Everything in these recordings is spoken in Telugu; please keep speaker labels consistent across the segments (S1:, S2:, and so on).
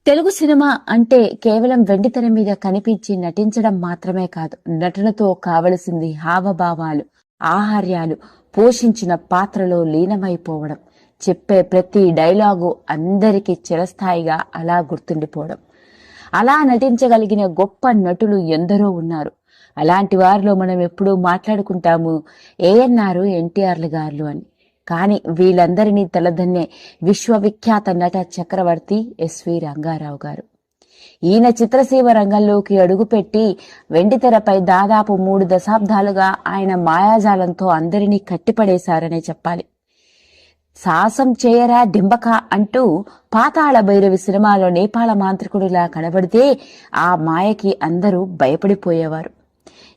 S1: తెలుగు సినిమా అంటే కేవలం వెండితెర మీద కనిపించి నటించడం మాత్రమే కాదు, నటనతో కావలసింది హావభావాలు, ఆహార్యాలు, పోషించిన పాత్రలో లీనమైపోవడం, చెప్పే ప్రతి డైలాగు అందరికీ చిరస్థాయిగా అలా గుర్తుండిపోవడం. అలా నటించగలిగిన గొప్ప నటులు ఎందరో ఉన్నారు. అలాంటి వారిలో మనం ఎప్పుడూ మాట్లాడుకుంటాము ఏఎన్ఆర్, ఎన్టీఆర్లు గారు అని. కానీ వీళ్ళందరినీ తలదన్నే విశ్వవిఖ్యాత నట చక్రవర్తి ఎస్వి రంగారావు గారు. ఈయన చిత్రసీమ రంగంలోకి అడుగుపెట్టి వెండితెరపై దాదాపు 3 దశాబ్దాలుగా ఆయన మాయాజాలంతో అందరినీ కట్టిపడేశారనే చెప్పాలి. సాహసం చేయరా డింబక అంటూ పాతాళ భైరవి సినిమాలో నేపాళ మాంత్రికుడిలా కనబడితే ఆ మాయకి అందరూ భయపడిపోయేవారు.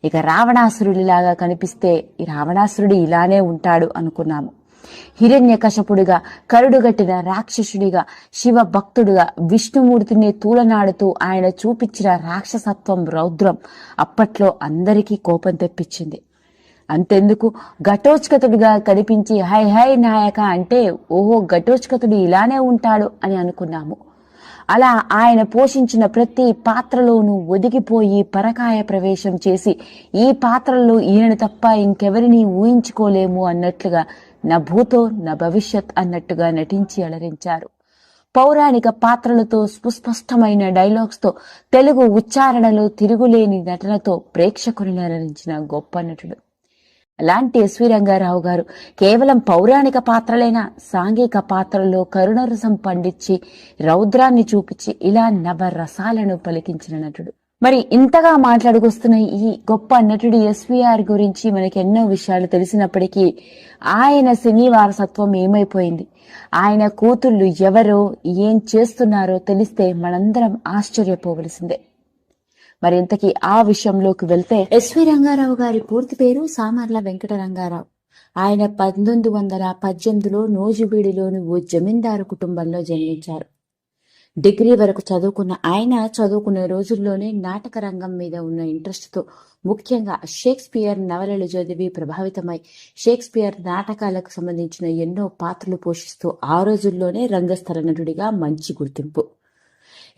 S1: ఇక రావణాసురుడిలాగా కనిపిస్తే ఈ రావణాసురుడు ఇలానే ఉంటాడు అనుకున్నాము. హిరణ్యకశపుడిగా, కరుడుగట్టిన రాక్షసుడిగా, శివ భక్తుడిగా విష్ణుమూర్తిని తూలనాడుతూ ఆయన చూపించిన రాక్షసత్వం, రౌద్రం అప్పట్లో అందరికీ కోపం తెప్పించింది. అంతెందుకు, ఘటోత్కచుడిగా కనిపించి హై హై నాయక అంటే ఓహో ఘటోత్కచుడు ఇలానే ఉంటాడు అని అనుకున్నాము. అలా ఆయన పోషించిన ప్రతి పాత్రలోనూ ఒదిగిపోయి పరకాయ ప్రవేశం చేసి ఈ పాత్రల్లో ఈయన తప్ప ఇంకెవరిని ఊహించుకోలేము అన్నట్లుగా నా భూతో నా భవిష్యత్ అన్నట్టుగా నటించి అలరించారు. పౌరాణిక పాత్రలతో, సుస్పష్టమైన డైలాగ్స్తో, తెలుగు ఉచ్చారణలో తిరుగులేని నటనతో ప్రేక్షకులను అలరించిన గొప్ప నటుడు. అలాంటి ఎస్వి రంగారావు గారు కేవలం పౌరాణిక పాత్రలైనా సాంఘిక పాత్రల్లో కరుణరసం పండించి రౌద్రాన్ని చూపించి ఇలా నవరసాలను పలికించిన నటుడు. మరి ఇంతగా మాట్లాడుకొస్తున్న ఈ గొప్ప నటుడు ఎస్వీఆర్ గురించి మనకి ఎన్నో విషయాలు తెలిసినప్పటికీ ఆయన సినీ వారసత్వం ఏమైపోయింది, ఆయన కూతుళ్ళు ఎవరో ఏం చేస్తున్నారో తెలిస్తే మనందరం ఆశ్చర్యపోవలసిందే. మరి ఇంతకీ ఆ విషయంలోకి వెళ్తే, ఎస్వి రంగారావు గారి పూర్తి పేరు సామర్ల వెంకట రంగారావు. ఆయన 1918లో నూజివీడులోని ఓ జమీందారు కుటుంబంలో జన్మించారు. డిగ్రీ వరకు చదువుకున్న ఆయన చదువుకునే రోజుల్లోనే నాటక రంగం మీద ఉన్న ఇంట్రెస్ట్తో, ముఖ్యంగా షేక్స్పియర్ నవలలు చదివి ప్రభావితమై షేక్స్పియర్ నాటకాలకు సంబంధించిన ఎన్నో పాత్రలు పోషిస్తూ ఆ రోజుల్లోనే రంగస్థల నటుడిగా మంచి గుర్తింపు.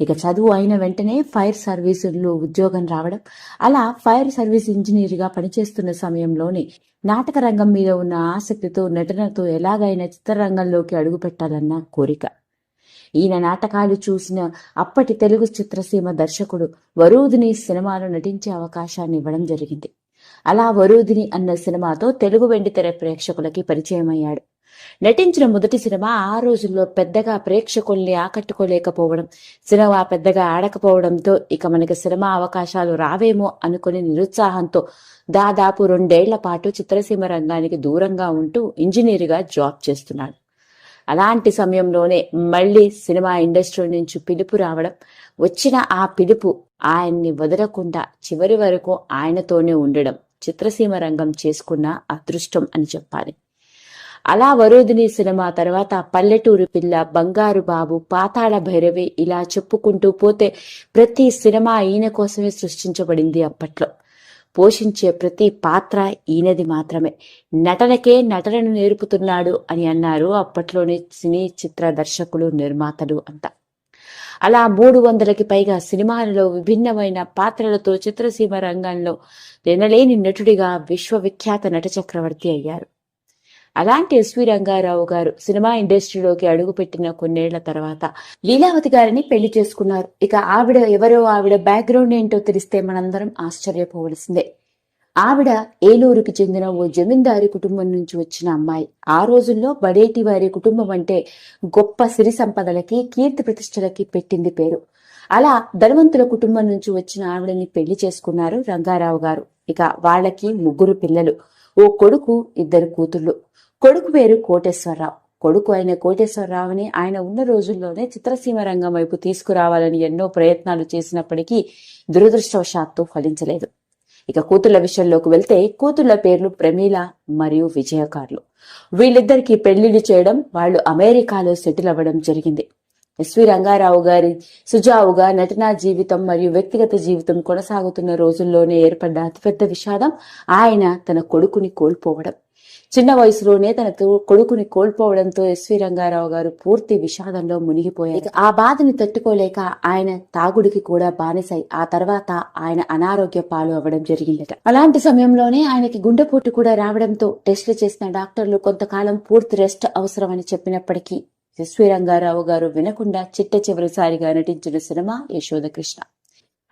S1: ఇక చదువు అయిన వెంటనే ఫైర్ సర్వీసుల్లో ఉద్యోగం రావడం, అలా ఫైర్ సర్వీస్ ఇంజనీర్గా పనిచేస్తున్న సమయంలోనే నాటక రంగం మీద ఉన్న ఆసక్తితో నటనతో ఎలాగైనా చిత్రరంగంలోకి అడుగుపెట్టాలన్న కోరిక. ఈయన నాటకాలు చూసిన అప్పటి తెలుగు చిత్రసీమ దర్శకుడు వరూధిని సినిమాలో నటించే అవకాశాన్ని ఇవ్వడం జరిగింది. అలా వరూధిని అన్న సినిమాతో తెలుగు వెండితెర ప్రేక్షకులకి పరిచయం అయ్యాడు. నటించిన మొదటి సినిమా ఆ రోజుల్లో పెద్దగా ప్రేక్షకుల్ని ఆకట్టుకోలేకపోవడం, సినిమా పెద్దగా ఆడకపోవడంతో ఇక మనకి సినిమా అవకాశాలు రావేమో అనుకుని నిరుత్సాహంతో దాదాపు 2 ఏళ్ల పాటు చిత్రసీమ రంగానికి దూరంగా ఉంటూ ఇంజనీర్గా జాబ్ చేస్తున్నాడు. అలాంటి సమయంలోనే మళ్లీ సినిమా ఇండస్ట్రీ నుంచి పిలుపు రావడం, వచ్చిన ఆ పిలుపు ఆయన్ని వదలకుండా చివరి వరకు ఆయనతోనే ఉండడం చిత్రసీమ రంగం చేసుకున్న అదృష్టం అని చెప్పాలి. అలా వరూధిని సినిమా తర్వాత పల్లెటూరు పిల్ల, బంగారు బాబు, పాతాళ భైరవి ఇలా చెప్పుకుంటూ పోతే ప్రతి సినిమా ఈయన కోసమే సృష్టించబడింది. అప్పట్లో పోషించే ప్రతి పాత్ర ఈయనది మాత్రమే. నటనకే నటనను నేర్పుతున్నాడు అని అన్నారు అప్పట్లోని సినీ చిత్ర దర్శకులు, నిర్మాతలు అంతా. అలా 300కి పైగా సినిమాలలో విభిన్నమైన పాత్రలతో చిత్రసీమ రంగంలో ఎనలేని నటుడిగా విశ్వవిఖ్యాత నట చక్రవర్తి అయ్యారు. అలాంటి ఎస్వి రంగారావు గారు సినిమా ఇండస్ట్రీలోకి అడుగుపెట్టిన కొన్నేళ్ల తర్వాత లీలావతి గారిని పెళ్లి చేసుకున్నారు. ఇక ఆవిడ ఎవరో, ఆవిడ బ్యాక్గ్రౌండ్ ఏంటో తెలిస్తే మనందరం ఆశ్చర్యపోవలసిందే. ఆవిడ ఏలూరుకి చెందిన ఓ జమీందారి కుటుంబం నుంచి వచ్చిన అమ్మాయి. ఆ రోజుల్లో బడేటి వారి కుటుంబం అంటే గొప్ప సిరి సంపదలకి, కీర్తి ప్రతిష్టలకి పెట్టింది పేరు. అలా ధనవంతుల కుటుంబం నుంచి వచ్చిన ఆవిడని పెళ్లి చేసుకున్నారు రంగారావు గారు. ఇక వాళ్ళకి 3 పిల్లలు, ఓ కొడుకు, 2 కూతుళ్ళు. కొడుకు పేరు కోటేశ్వరరావు. కొడుకు అయిన కోటేశ్వరరావుని ఆయన ఉన్న రోజుల్లోనే చిత్రసీమ రంగం వైపు తీసుకురావాలని ఎన్నో ప్రయత్నాలు చేసినప్పటికీ దురదృష్టవశాత్తు ఫలించలేదు. ఇక కూతుళ్ల విషయంలోకి వెళ్తే కూతుళ్ల పేర్లు ప్రమీల మరియు విజయకార్లు. వీళ్ళిద్దరికీ పెళ్లిళ్లు చేయడం, వాళ్ళు అమెరికాలో సెటిల్ అవ్వడం జరిగింది. ఎస్వి రంగారావు గారి సుజావుగా నటనా జీవితం మరియు వ్యక్తిగత జీవితం కొనసాగుతున్న రోజుల్లోనే ఏర్పడ్డ అతిపెద్ద విషాదం ఆయన తన కొడుకుని కోల్పోవడం. చిన్న వయసులోనే తన కొడుకుని కోల్పోవడంతో ఎస్వి రంగారావు గారు పూర్తి విషాదంలో మునిగిపోయారు. ఆ బాధని తట్టుకోలేక ఆయన తాగుడికి కూడా బానిసై ఆ తర్వాత ఆయన అనారోగ్య పాలు అవ్వడం జరిగిందట. అలాంటి సమయంలోనే ఆయనకి గుండెపోటు కూడా రావడంతో టెస్టులు చేసిన డాక్టర్లు కొంతకాలం పూర్తి రెస్ట్ అవసరమని చెప్పినప్పటికీ ఎస్వి రంగారావు గారు వినకుండా చిట్ట చివరిసారిగా నటించిన సినిమా యశోద కృష్ణ.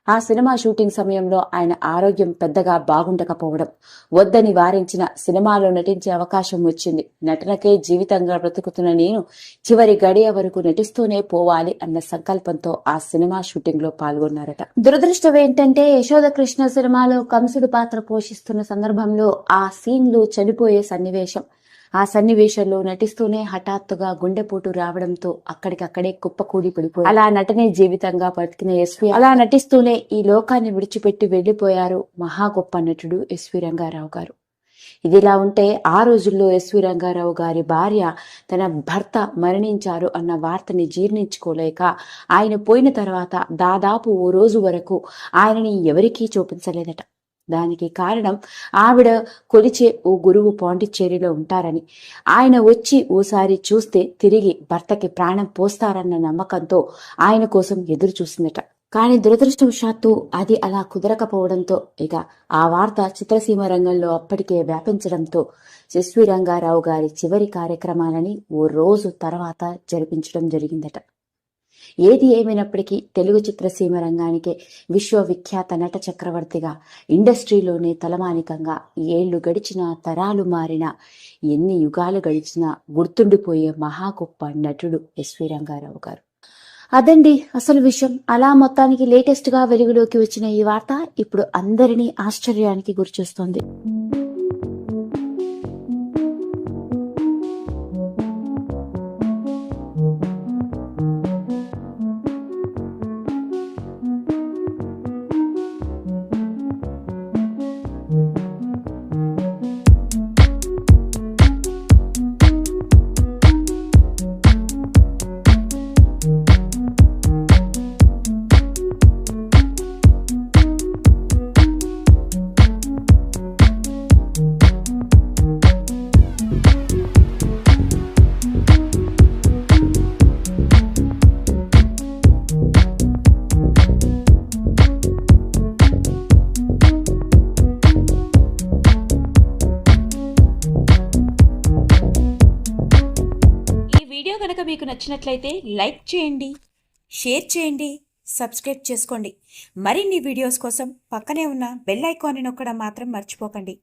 S1: ఆ సినిమా షూటింగ్ సమయంలో ఆయన ఆరోగ్యం పెద్దగా బాగుండకపోవడం, వద్దని వారించిన సినిమాలో నటించే అవకాశం వచ్చింది. నటనకే జీవితంగా బ్రతుకుతున్న నేను చివరి గడియ వరకు నటిస్తూనే పోవాలి అన్న సంకల్పంతో ఆ సినిమా షూటింగ్ లో పాల్గొన్నారట. దురదృష్టం ఏంటంటే యశోద కృష్ణ సినిమాలో కంసుడు పాత్ర పోషిస్తున్న సందర్భంలో ఆ సీన్లు చనిపోయే సన్నివేశం. ఆ సన్నివేశంలో నటిస్తూనే హఠాత్తుగా గుండెపోటు రావడంతో అక్కడికక్కడే కుప్పకూడి పడిపోయారు. అలా నటనే జీవితంగా బతికిన ఎస్వి అలా నటిస్తూనే ఈ లోకాన్ని విడిచిపెట్టి వెళ్లిపోయారు మహా గొప్ప నటుడు ఎస్వి రంగారావు గారు. ఇదిలా ఉంటే ఆ రోజుల్లో ఎస్వి రంగారావు గారి భార్య తన భర్త మరణించారు అన్న వార్తని జీర్ణించుకోలేక ఆయన పోయిన తర్వాత దాదాపు ఓ రోజు వరకు ఆయనని ఎవరికీ చూపించలేదట. దానికి కారణం ఆవిడ కొలిచే ఓ గురువు పాండిచ్చేరిలో ఉంటారని, ఆయన వచ్చి ఓసారి చూస్తే తిరిగి భర్తకి ప్రాణం పోస్తారన్న నమ్మకంతో ఆయన కోసం ఎదురు చూసిందట. కానీ దురదృష్టవశాత్తు అది అలా కుదరకపోవడంతో ఇక ఆ వార్త చిత్రసీమ రంగంలో అప్పటికే వ్యాపించడంతో ఎస్వి రంగారావు గారి చివరి కార్యక్రమాలని ఓ రోజు తర్వాత జరిపించడం జరిగిందట. ఏది ఏమైనప్పటికీ తెలుగు చిత్రసీమ రంగానికే విశ్వవిఖ్యాత నట చక్రవర్తిగా, ఇండస్ట్రీలోనే తలమానికంగా ఏళ్లు గడిచినా, తరాలు మారినా, ఎన్ని యుగాలు గడిచినా గుర్తుండిపోయే మహా గొప్ప నటుడు ఎస్వి రంగారావు గారు. అదండి అసలు విషయం. అలా మొత్తానికి లేటెస్ట్ గా వెలుగులోకి వచ్చిన ఈ వార్త ఇప్పుడు అందరినీ ఆశ్చర్యానికి గురిచేస్తోంది.
S2: వీడియో కనుక మీకు నచ్చినట్లయితే లైక్ చేయండి, షేర్ చేయండి, సబ్స్క్రైబ్ చేసుకోండి. మరిన్ని వీడియోస్ కోసం పక్కనే ఉన్న బెల్ ఐకాన్ని నొక్కడం మాత్రం మర్చిపోకండి.